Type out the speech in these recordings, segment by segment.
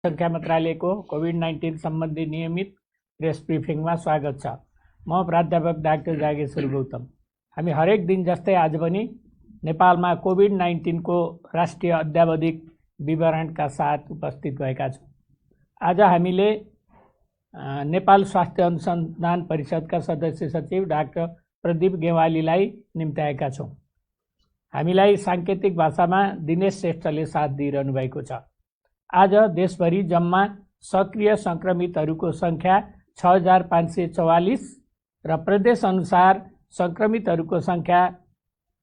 संख्या मन्त्रालयको कोभिड-19 सम्बन्धी नियमित प्रेस ब्रिफिङमा स्वागत छ। म प्राध्यापक डाक्टर जागेश्वर गौतम। हामी हरेक दिन जस्तै आज पनि नेपालमा कोभिड-19 को राष्ट्रिय अद्यावधिक विवरणका साथ उपस्थित भएका छौँ। आज हामीले नेपाल स्वास्थ्य अनुसन्धान परिषदका सदस्य सचिव डाक्टर प्रदीप गेवालीलाई निम्त्याएका छौँ। हामीलाई साङ्केतिक भाषामा दिनेश श्रेष्ठले साथ दिइरहनु भएको छ। आज देशभरि जम्मा सक्रिय संक्रमितहरूको संख्या 6544 र प्रदेश अनुसार संक्रमितहरूको संख्या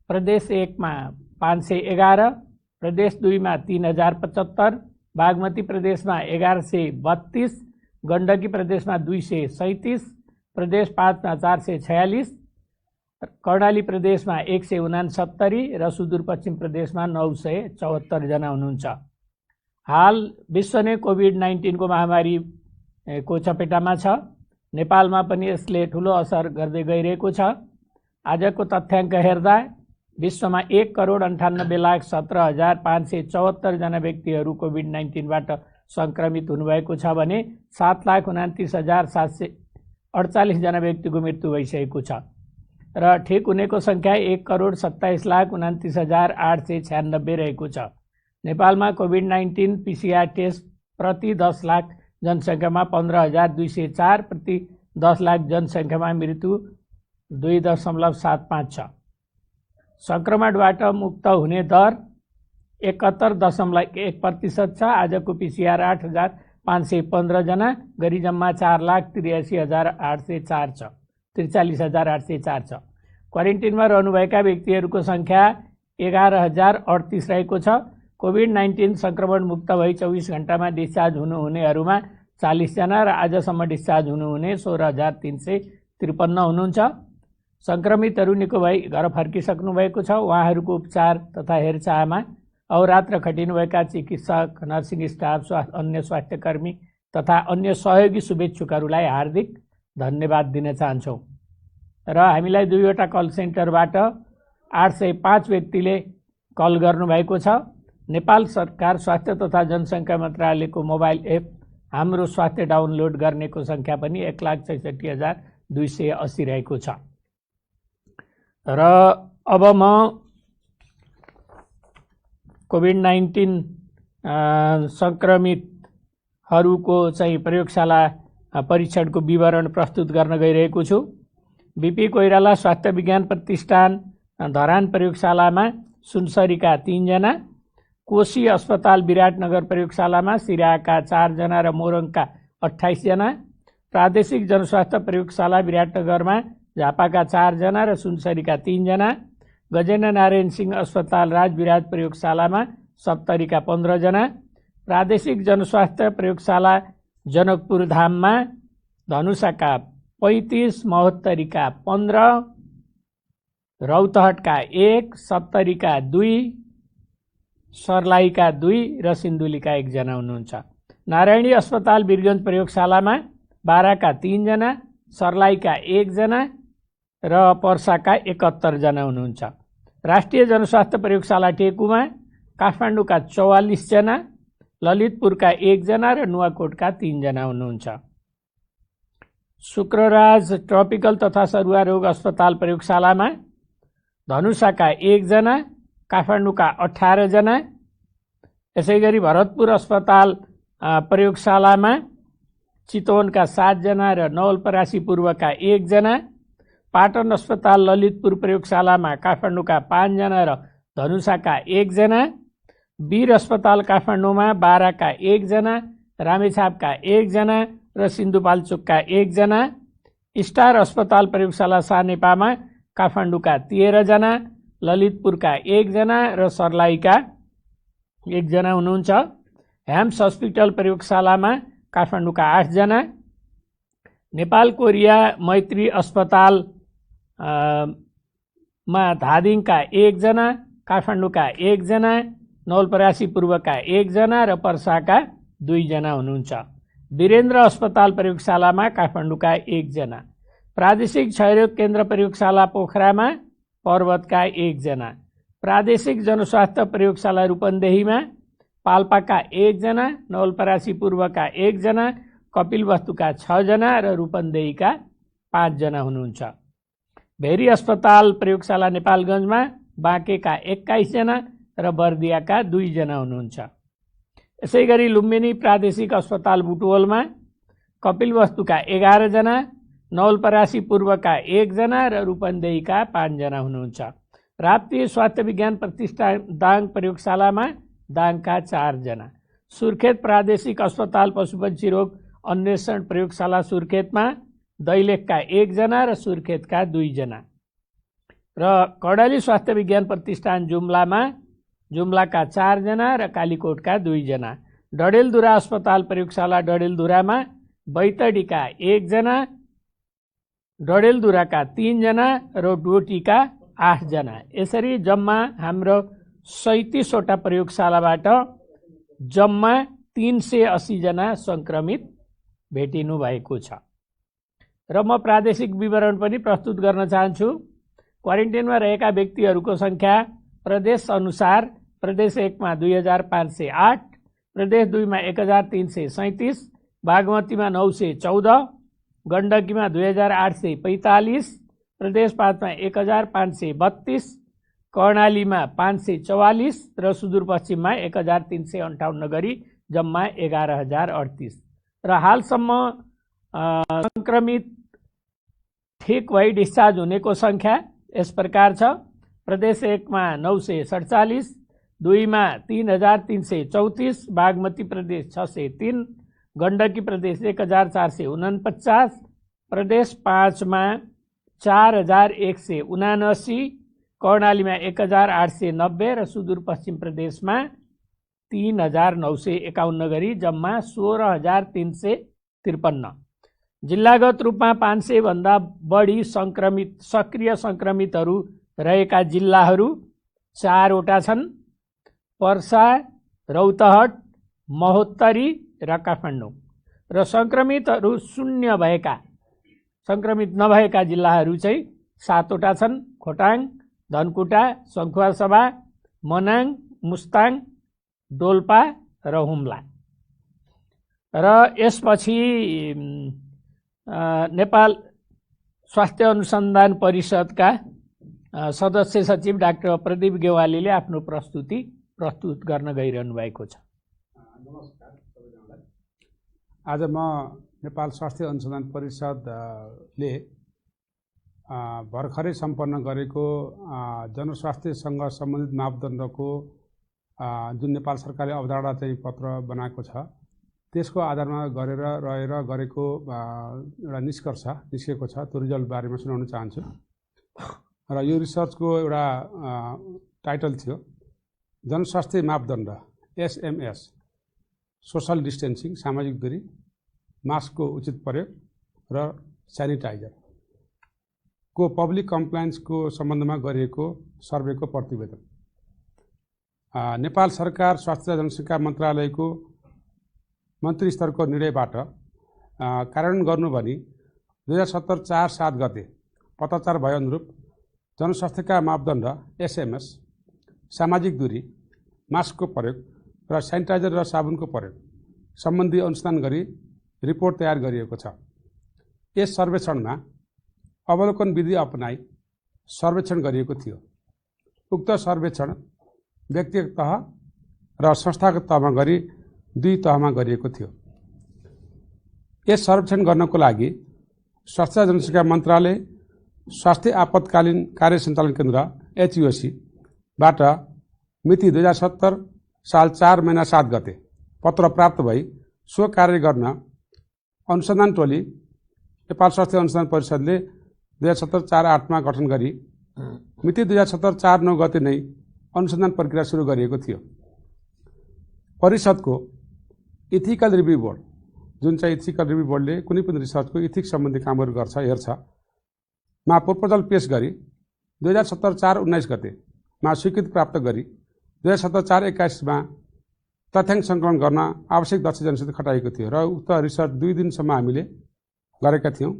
प्रदेश 1 मा 511, प्रदेश 2 मा 3075, बागमती प्रदेशमा 1132, गण्डकी प्रदेशमा 237, प्रदेश 5 मा 446, कर्णाली प्रदेशमा 169 र सुदूरपश्चिम प्रदेशमा 974 जना हुनुहुन्छ। हाल विश्व नै कोभिड-19 को महामारी को चपेटामा छ। नेपालमा पनि यसले ठूलो असर गर्दै गइरहेको छ। आजको तथ्याङ्क हेर्दा विश्वमा 1,98,17,574 जना व्यक्तिहरू कोभिड-19 बाट संक्रमित हुनुभएको छ भने 7,29,748 जना व्यक्तिको मृत्यु भइसकेको छ र ठिक हुनेको संख्या 1,27,29,896 रहेको छ। नेपालमा कोभिड-19 पीसीआर टेस्ट प्रति 10 लाख जनसङ्ख्यामा 15,204, प्रति 10 लाख जनसङ्ख्यामा मृत्यु 2.75 छ। संक्रमणबाट मुक्त हुने दर 71.1% छ। आजको पीसीआर 8,515 जना गरी जम्मा 4,83,804 छ, 43,804 छ। क्वारेन्टिनमा रहनुभएका व्यक्तिहरूको संख्या 11,038 रहेको छ। कोभिड-19 संक्रमण मुक्त भई 24 घण्टामा डिस्चार्ज हुनुहुनेहरूमा 40 जना र आजसम्म डिस्चार्ज हुनुहुने 16,353 हुनुहुन्छ। संक्रमितहरू निको भई घर फर्किसक्नु भएको छ। उहाँहरूको उपचार तथा हेरचाहमा अहोरात्र खटिनुभएका चिकित्सक, नर्सिङ स्टाफ, अन्य स्वास्थ्यकर्मी तथा अन्य सहयोगी शुभेच्छुकहरूलाई हार्दिक धन्यवाद दिन चाहन्छौँ। र हामीलाई 2वटा कल सेन्टरबाट 805 व्यक्तिले कल गर्नुभएको छ। नेपाल सरकार स्वास्थ्य तथा जनसङ्ख्या मन्त्रालयको मोबाइल एप हाम्रो स्वास्थ्य डाउनलोड गर्नेको संख्या पनि 1,66,280 रहेको छ। र अब म कोभिड-19 संक्रमितहरूको चाहिँ प्रयोगशाला परीक्षणको विवरण प्रस्तुत गर्न गइरहेको छु। बीपी कोइराला स्वास्थ्य विज्ञान प्रतिष्ठान धरान प्रयोगशालामा सुनसरीका 3 जना, कोशी अस्पताल विराटनगर प्रयोगशालामा सिराहाका 4 जना र मोरङका 28 जना, प्रादेशिक जनस्वास्थ्य प्रयोगशाला विराटनगरमा झापाका 4 जना र सुनसरीका 3 जना, गजेन्द्र नारायण सिंह अस्पताल राजविराज प्रयोगशालामा सप्तरीका 15 जना, प्रादेशिक जनस्वास्थ्य प्रयोगशाला जनकपुर धाममा धनुषाका 35, महोत्तरीका 15, रौतहटका 1, सप्तरीका 2, सर्लाहीका 2 र सिन्धुलीका 1 जना हुनुहुन्छ। नारायणी अस्पताल वीरगञ्ज प्रयोगशालामा बाराका 3 जना, सर्लाहीका 1 जना र पर्साका 71 जना हुनुहुन्छ। राष्ट्रिय जनस्वास्थ्य प्रयोगशाला टेकुमा काठमाडौँका 44 जना, ललितपुरका 1 जना र नुवाकोटका 3 जना हुनुहुन्छ। शुक्रराज ट्रपिकल तथा सरुवा रोग अस्पताल प्रयोगशालामा धनुषाका 1 जना, काठमाडौँका 18 जना, यसैगरी भरतपुर अस्पताल प्रयोगशालामा चितवनका 7 जना र नवलपरासी पूर्वका 1 जना, पाटन अस्पताल ललितपुर प्रयोगशालामा काठमाडौँका 5 जना र धनुषाका 1 जना, वीर अस्पताल काठमाडौँमा बाराका 1 जना, रामेछापका 1 जना र सिन्धुपाल्चोकका 1 जना, स्टार अस्पताल प्रयोगशाला सानेपामा काठमाडौँका 13 जना, ललितपुरका 1 जना र सर्लाहीका 1 जना हुनुहुन्छ। ह्याम्स हस्पिटल प्रयोगशालामा काठमाडौँका 8 जना, नेपाल कोरिया मैत्री अस्पताल मा धादिङका 1 जना, काठमाडौँका 1 जना, नवलपरासी पूर्वका 1 जना र पर्साका 2 जना हुनुहुन्छ। वीरेन्द्र अस्पताल प्रयोगशालामा काठमाडौँका 1 जना, प्रादेशिक क्षयरोग केन्द्र प्रयोगशाला पोखरामा पर्वतका 1 जना, प्रादेशिक जनस्वास्थ्य प्रयोगशाला रूपन्देहीमा पाल्पाका 1 जना, नवलपरासी पूर्वका 1 जना, कपिलवस्तुका 6 जना र रूपन्देहीका 5 जना हुनुहुन्छ। भेरी अस्पताल प्रयोगशाला नेपालगञ्जमा बाँकेका 21 जना र बर्दियाका 2 जना हुनुहुन्छ। यसैगरी लुम्बिनी प्रादेशिक अस्पताल बुटवलमा कपिलवस्तुका 11 जना, नवलपरासी पूर्वका 1 जना र रूपन्देहीका 5 जना हुनुहुन्छ। राप्ती स्वास्थ्य विज्ञान प्रतिष्ठान दाङ प्रयोगशालामा दाङका 4 जना। सुर्खेत प्रादेशिक अस्पताल पशुपक्षी रोग अन्वेषण प्रयोगशाला सुर्खेतमा दैलेखका 1 जना र सुर्खेतका 2 जना। र कर्णाली स्वास्थ्य विज्ञान प्रतिष्ठान जुम्लाका 4 जना र कालीकोटका 2 जना। डडेलधुरा अस्पताल प्रयोगशाला डडेलधुरामा बैतडीका 1 जना, डडेलधुराका 3 जना र डोटीका 8 जना। यसरी जम्मा हाम्रो 37 वटा प्रयोगशालाबाट जम्मा 380 जना सङ्क्रमित भेटिनु भएको छ। र म प्रादेशिक विवरण पनि प्रस्तुत गर्न चाहन्छु। क्वारेन्टाइनमा रहेका व्यक्तिहरूको सङ्ख्या प्रदेश अनुसार प्रदेश 1 मा 2508, प्रदेश 2 मा 1337, बागमतीमा 914, गण्डकीमा 2845, प्रदेश 5 मा 1532, कर्णालीमा 544 र सुदूरपश्चिममा 1358 गरी जम्मा 11038। र हालसम्म सङ्क्रमित ठिक भई डिस्चार्ज हुनेको सङ्ख्या यस प्रकार छ। प्रदेश 1 मा 947, 2 मा 3334, बागमती प्रदेश 603, गण्डकी प्रदेश 1449, प्रदेश 5 मा 4179, कर्णालीमा 1890 र सुदूरपश्चिम प्रदेशमा 3951 गरी जम्मा 16353। जिल्लागत रूपमा 500 भन्दा बढी सक्रिय सङ्क्रमितहरू रहेका जिल्लाहरू 4 वटा छन्: पर्सा, रौतहट, महोत्तरी र काठमाडौँ। र सङ्क्रमितहरू सङ्क्रमित नभएका जिल्लाहरू चाहिँ 7 वटा छन्: खोटाङ, धनकुटा, सङ्खुवासभा, मनाङ, मुस्ताङ, डोल्पा र हुम्ला। र यसपछि नेपाल स्वास्थ्य अनुसन्धान परिषदका सदस्य सचिव डाक्टर प्रदीप गेवालीले आफ्नो प्रस्तुत गर्न गइरहनु भएको छ। नमस्कार सबैजनालाई। आज म नेपाल स्वास्थ्य अनुसन्धान परिषदले भर्खरै सम्पन्न गरेको जनस्वास्थ्यसँग सम्बन्धित मापदण्डको जुन नेपाल सरकारले अवधारणा चाहिँ पत्र बनाएको छ, त्यसको आधारमा गरेको एउटा निष्कर्ष निस्केको छ, त्यो रिजल्ट बारेमा सुनाउन चाहन्छु। र यो रिसर्चको एउटा टाइटल थियो जनस्वास्थ्य मापदण्ड SMS, सोशल डिस्टेन्सिङ, सामाजिक दूरी, मास्कको उचित प्रयोग र सेनिटाइजर को पब्लिक कम्प्लायन्सको सम्बन्धमा गरिएको सर्वेको प्रतिवेदन। नेपाल सरकार स्वास्थ्य जनसङ्ख्या मन्त्रालयको मन्त्री स्तरको निर्णयबाट कार्यान्वयन गर्नु भनी 2070 4/7 गते पत्राचार भए अनुरूप जनस्वास्थ्यका मापदण्ड SMS, सामाजिक दूरी, मास्कको प्रयोग र सेनिटाइजर र साबुनको प्रयोग सम्बन्धी अनुसन्धान गरी रिपोर्ट तयार गरिएको छ। यस सर्वेक्षणमा अवलोकन विधि अपनाई सर्वेक्षण गरिएको थियो। उक्त सर्वेक्षण व्यक्तिगत तह र संस्थागत तहमा गरी 2 तहमा गरिएको थियो। यस सर्वेक्षण गर्नको लागि स्वास्थ्य जनसङ्ख्या मन्त्रालय स्वास्थ्य आपतकालीन कार्य सञ्चालन केन्द्र HUSC बाट मिति 2070 साल 4 महिना 7 गते पत्र प्राप्त भई सो कार्य गर्न अनुसन्धान टोली नेपाल स्वास्थ्य अनुसन्धान परिषदले 2070 4/8 मा गठन गरी मिति 2070 4/9 गते नै अनुसन्धान प्रक्रिया सुरु गरिएको थियो। परिषदको इथिकल रिभ्यू बोर्ड, जुन चाहिँ इथिकल रिभ्यू बोर्डले कुनै पनि रिसर्चको इथिक्स सम्बन्धी कामहरू गर्छ, हेर्छ, मा प्रपोजल पेश गरी 2070 4/19 गते मा स्वीकृति प्राप्त गरी 2070 4/21 मा तथ्याङ्क सङ्कलन गर्न आवश्यक दक्ष जनशक्ति खटाइएको थियो। र उक्त रिसर्च 2 दिनसम्म हामीले गरेका थियौँ।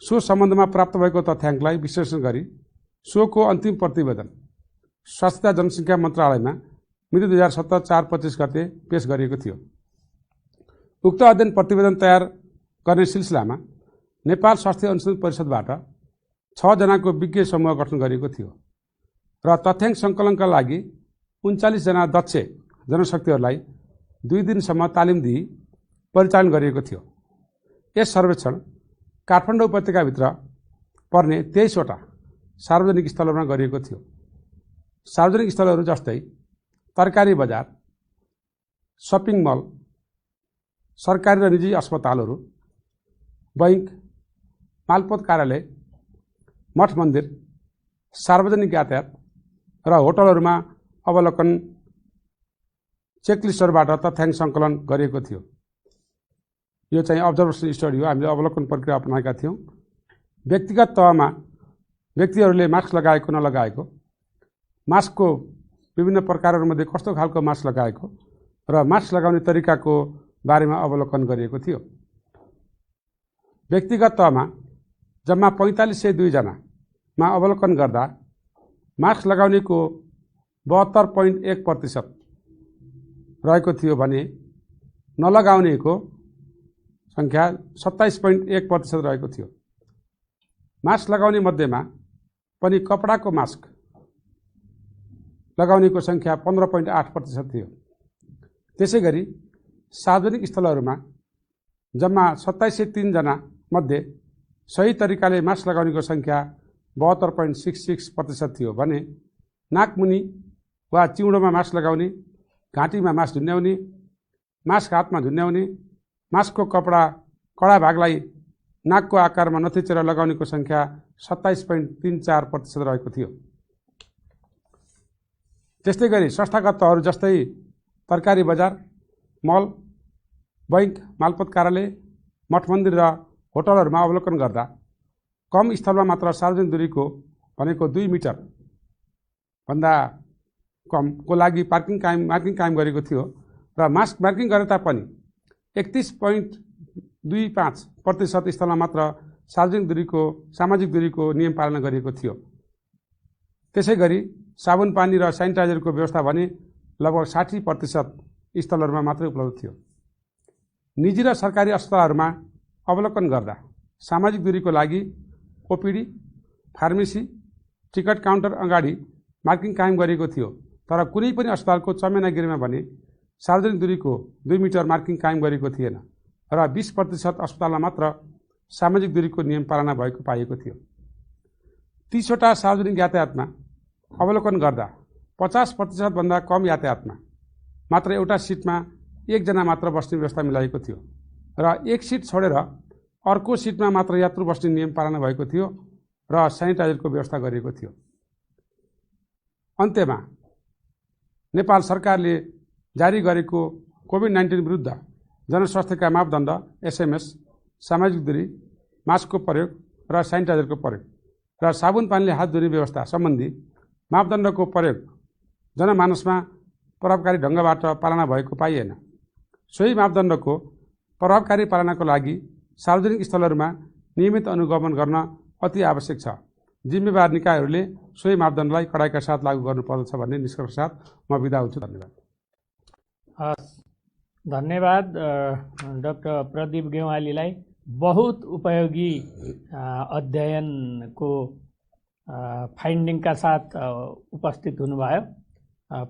सो सम्बन्धमा प्राप्त भएको तथ्याङ्कलाई विश्लेषण गरी सोको अन्तिम प्रतिवेदन स्वास्थ्य जनसङ्ख्या मन्त्रालयमा मिति 2017 4/25 गते पेश गरिएको थियो। उक्त अध्ययन प्रतिवेदन तयार गर्ने सिलसिलामा नेपाल स्वास्थ्य अनुसन्धान परिषदबाट 6 जनाको विज्ञ समूह गठन गरिएको थियो र तथ्याङ्क सङ्कलनका लागि 39 जना दक्ष जनशक्तिहरूलाई 2 दिनसम्म तालिम दिई परिचालन गरिएको थियो। यस सर्वेक्षण काठमाडौँ उपत्यकाभित्र पर्ने 23वटा सार्वजनिक स्थलहरूमा गरिएको थियो। सार्वजनिक स्थलहरू जस्तै तरकारी बजार, सपिङ मल, सरकारी र निजी अस्पतालहरू, बैंक, मालपोत कार्यालय, मठ मन्दिर, सार्वजनिक यातायात र होटलहरूमा अवलोकन चेकलिस्टहरूबाट तथ्याङ्क सङ्कलन गरिएको थियो। यो चाहिँ अब्जर्भेसन स्टडी हो। हामीले अवलोकन प्रक्रिया अपनाएका थियौँ। व्यक्तिगत तहमा व्यक्तिहरूले मास्क लगाएको नलगाएको, मास्कको विभिन्न प्रकारहरूमध्ये कस्तो खालको मास्क लगाएको र मास्क लगाउने तरिकाको बारेमा अवलोकन गरिएको थियो। व्यक्तिगत तहमा जम्मा 4502 जनामा अवलोकन गर्दा मास्क लगाउनेको 72.1% रहेको थियो भने नलगाउनेको सङ्ख्या 27.1% रहेको थियो। मास्क लगाउने मध्येमा पनि कपडाको मास्क लगाउनेको सङ्ख्या 15.8% थियो। त्यसै गरी सार्वजनिक स्थलहरूमा जम्मा 2703 जना मध्ये सही तरिकाले मास्क लगाउनेको सङ्ख्या 72.66% थियो भने नाकमुनि वा चिउँडोमा मास्क लगाउने, घाँटीमा मास्क झुन्ड्याउने, मास्क हातमा झुन्ड्याउने, मास्कको कडा भागलाई नाकको आकारमा नथिचेर लगाउनेको सङ्ख्या 27.34% रहेको थियो। त्यस्तै गरी संस्थागत तहहरू जस्तै तरकारी बजार, मल, बैंक, मालपोत कार्यालय, मठ मन्दिर र होटलहरूमा अवलोकन गर्दा कम स्थलमा मात्र सार्वजनिक दूरीको भनेको 2 मिटर भन्दा कमको लागि मार्किङ कायम गरेको थियो र मास्क मार्किङ गरे तापनि 31.25% स्थलमा मात्र सामाजिक दूरीको नियम पालना गरिएको थियो। त्यसै गरी साबुन पानी र सेनिटाइजरको व्यवस्था भने लगभग 60% स्थलहरूमा मात्रै उपलब्ध थियो। निजी र सरकारी अस्पतालहरूमा अवलोकन गर्दा सामाजिक दूरीको लागि ओपिडी, फार्मेसी, टिकट काउन्टर अगाडि मार्किङ कायम गरिएको थियो तर कुनै पनि अस्पतालको चमेनागिरीमा भने सार्वजनिक दूरीको 2 मिटर मार्किङ कायम गरिएको थिएन र 20% अस्पतालमा मात्र सामाजिक दूरीको नियम पालना भएको पाइएको थियो। 30वटा सार्वजनिक यातायातमा अवलोकन गर्दा 50% भन्दा कम यातायातमा मात्र एउटा सिटमा 1 जना मात्र बस्ने व्यवस्था मिलाएको थियो र 1 सिट छोडेर अर्को सिटमा मात्र यात्रु बस्ने नियम पालना भएको थियो र सेनिटाइजरको व्यवस्था गरिएको थियो। अन्त्यमा नेपाल सरकारले जारी गरेको कोभिड-19 विरुद्ध जनस्वास्थ्यका मापदण्ड SMS, सामाजिक दूरी, मास्कको प्रयोग र सेनिटाइजरको प्रयोग र साबुन पानीले हात धुने व्यवस्था सम्बन्धी मापदण्डको प्रयोग जनमानसमा प्रभावकारी ढङ्गबाट पालना भएको पाइएन। सोही मापदण्डको प्रभावकारी पालनाको लागि सार्वजनिक स्थलहरूमा नियमित अनुगमन गर्न अति आवश्यक छ। जिम्मेवार निकायहरूले सोही मापदण्डलाई कडाइका साथ लागू गर्नुपर्दछ भन्ने निष्कर्ष साथ म बिदा हुन्छु। धन्यवाद। धन्यवाद डाक्टर प्रदीप गेवालीलाई। बहुत उपयोगी अध्ययनको फाइन्डिङका साथ उपस्थित हुनुभयो,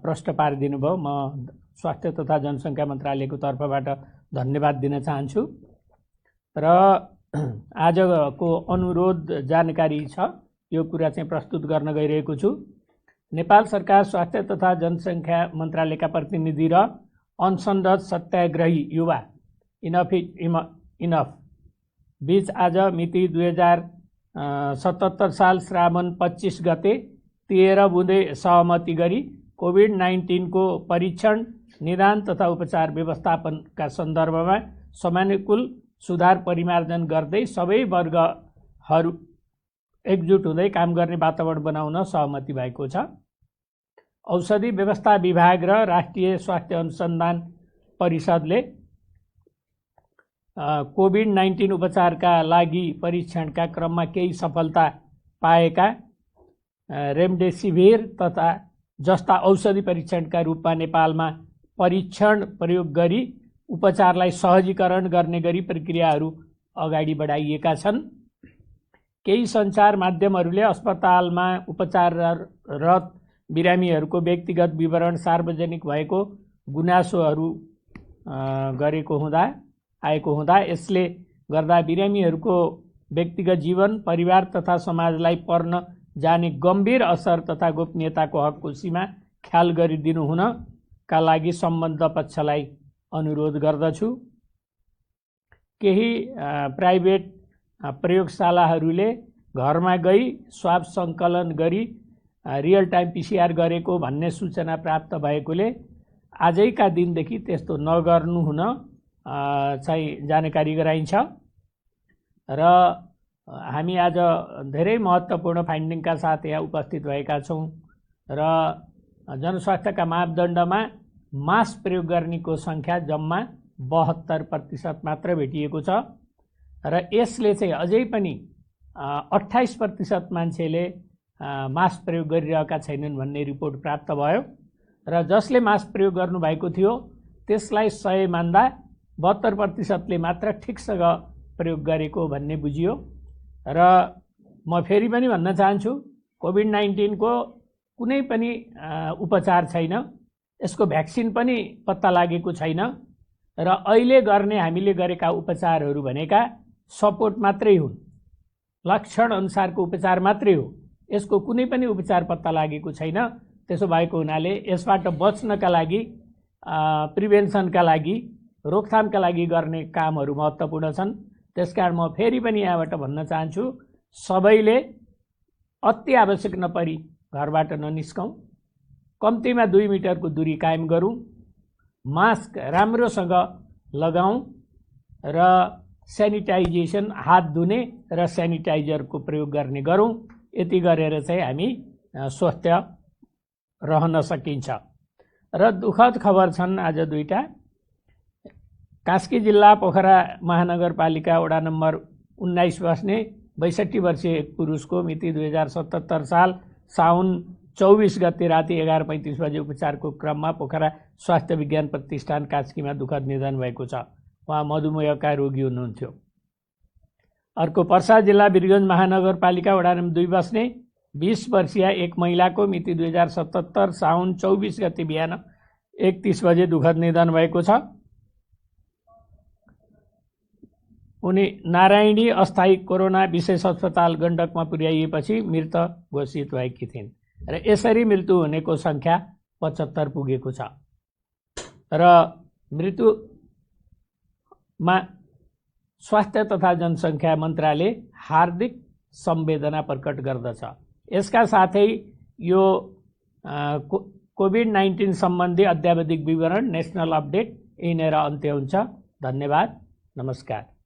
प्रश्न पारिदिनु भयो। म स्वास्थ्य तथा जनसङ्ख्या मन्त्रालयको तर्फबाट धन्यवाद दिन चाहन्छु। र आजको अनुरोध जानकारी छ, यो कुरा चाहिँ प्रस्तुत गर्न गइरहेको छु। नेपाल सरकार स्वास्थ्य तथा जनसङ्ख्या मन्त्रालयका प्रतिनिधि र अनसनरत सत्याग्रही युवा इनफ बीच आज मिति 2077 साल श्रावण 25 गते 13 बुँदे सहमति गरी कोभिड-19 को परीक्षण, निदान तथा उपचार व्यवस्थापनका सन्दर्भमा समयानुकूल सुधार परिमार्जन गर्दै सबै वर्गहरू एकजुट हुँदै काम गर्ने वातावरण बनाउन सहमति भएको छ। औषधि व्यवस्था विभाग र राष्ट्रिय स्वास्थ्य अनुसन्धान परिषदले कोभिड-19 उपचारका लागि परीक्षणका क्रममा केही सफलता पाएका रेमडेसिभिर तथा जस्ता औषधि परीक्षणका रूपमा नेपालमा परीक्षण प्रयोग गरी उपचारलाई सहजीकरण गर्ने गरी प्रक्रियाहरू अगाडि बढाइएका छन्। केही सञ्चार माध्यमहरूले अस्पतालमा उपचाररत बिरामीहरूको व्यक्तिगत विवरण सार्वजनिक भएको गुनासोहरू आएको हुँदा यसले गर्दा बिरामीहरूको व्यक्तिगत जीवन, परिवार तथा समाजलाई पर्न जाने गम्भीर असर तथा गोपनीयताको हकको सीमा ख्याल गरिदिनु हुनका लागि सम्बद्ध पक्षलाई अनुरोध गर्दछु। केही प्राइभेट प्रयोगशालाहरूले घरमा गई स्वाब सङ्कलन गरी रियल टाइम PCR गरेको भन्ने सूचना प्राप्त भएकोले आजैका दिनदेखि त्यस्तो नगर्नु हुन चाहिँ जानकारी गराइन्छ र हामी आज धेरै महत्त्वपूर्ण फाइन्डिङका साथ यहाँ उपस्थित भएका छौँ र जनस्वास्थ्यका मापदण्डमा मास्क प्रयोग गर्नेको सङ्ख्या जम्मा 72% मात्र भेटिएको छ र यसले चाहिँ अझै पनि 28% मान्छेले मास्क प्रयोग गरिरहेका छैनन् भन्ने रिपोर्ट प्राप्त भयो र जसले मास्क प्रयोग गर्नुभएको थियो त्यसलाई 100 मान्दा 72%ले मात्र ठिकसँग प्रयोग गरेको भन्ने बुझियो। र म फेरि पनि भन्न चाहन्छु, कोभिड-19 को कुनै पनि उपचार छैन, यसको भ्याक्सिन पनि पत्ता लागेको छैन र अहिले गर्ने हामीले गरेका उपचारहरू भनेका सपोर्ट मात्रै हुन्, लक्षण अनुसारको उपचार मात्रै हो। यसको कुनै पनि उपचार पत्ता लागेको छैन। त्यसो भएको हुनाले यसबाट बच्नका लागि, प्रिभेन्सनका लागि, रोकथामका लागि गर्ने कामहरू महत्त्वपूर्ण छन्। त्यसकारण म फेरि पनि यहाँबाट भन्न चाहन्छु, सबैले अति आवश्यक नपरी घरबाट ननिस्कौँ, कम्तीमा 2 मिटरको दूरी कायम गरौँ, मास्क राम्रोसँग लगाऊँ र सेनिटाइजेसन, हात धुने र सेनिटाइजरको प्रयोग गर्ने गरौँ। यति गरेर चाहिँ हामी स्वस्थ रहन सकिन्छ। र दुःखद खबर छन् आज दुईटा। कास्की जिल्ला पोखरा महानगरपालिका वडा नम्बर 19 बस्ने 62 वर्षीय एक पुरुषको मिति 2077 साल साउन 24 गते राति 11:35 बजे उपचारको क्रममा पोखरा स्वास्थ्य विज्ञान प्रतिष्ठान कास्कीमा दुःखद निधन भएको छ। उहाँ मधुमेहका रोगी हुनुहुन्थ्यो। अर्को पर्सा जिल्ला वीरगञ्ज महानगरपालिका वडा नम्बर 2 बस्ने 20 वर्षीय एक महिलाको मिति 2077 साउन 24 गते बिहान 31 बजे दुःखद निधन भएको छ। उनी नारायणी अस्थायी कोरोना विशेष अस्पताल गण्डकमा पुर्याइएपछि मृत घोषित भएकी थिइन् र यसरी मृत्यु हुनेको सङ्ख्या 75 पुगेको छ र मृत्युमा स्वास्थ्य तथा जनसङ्ख्या मन्त्रालय हार्दिक संवेदना प्रकट गर्दछ। यसका साथै यो कोभिड-19 सम्बन्धी अद्यावधिक विवरण नेसनल अपडेट यहीँनिर अन्त्य हुन्छ। धन्यवाद, नमस्कार।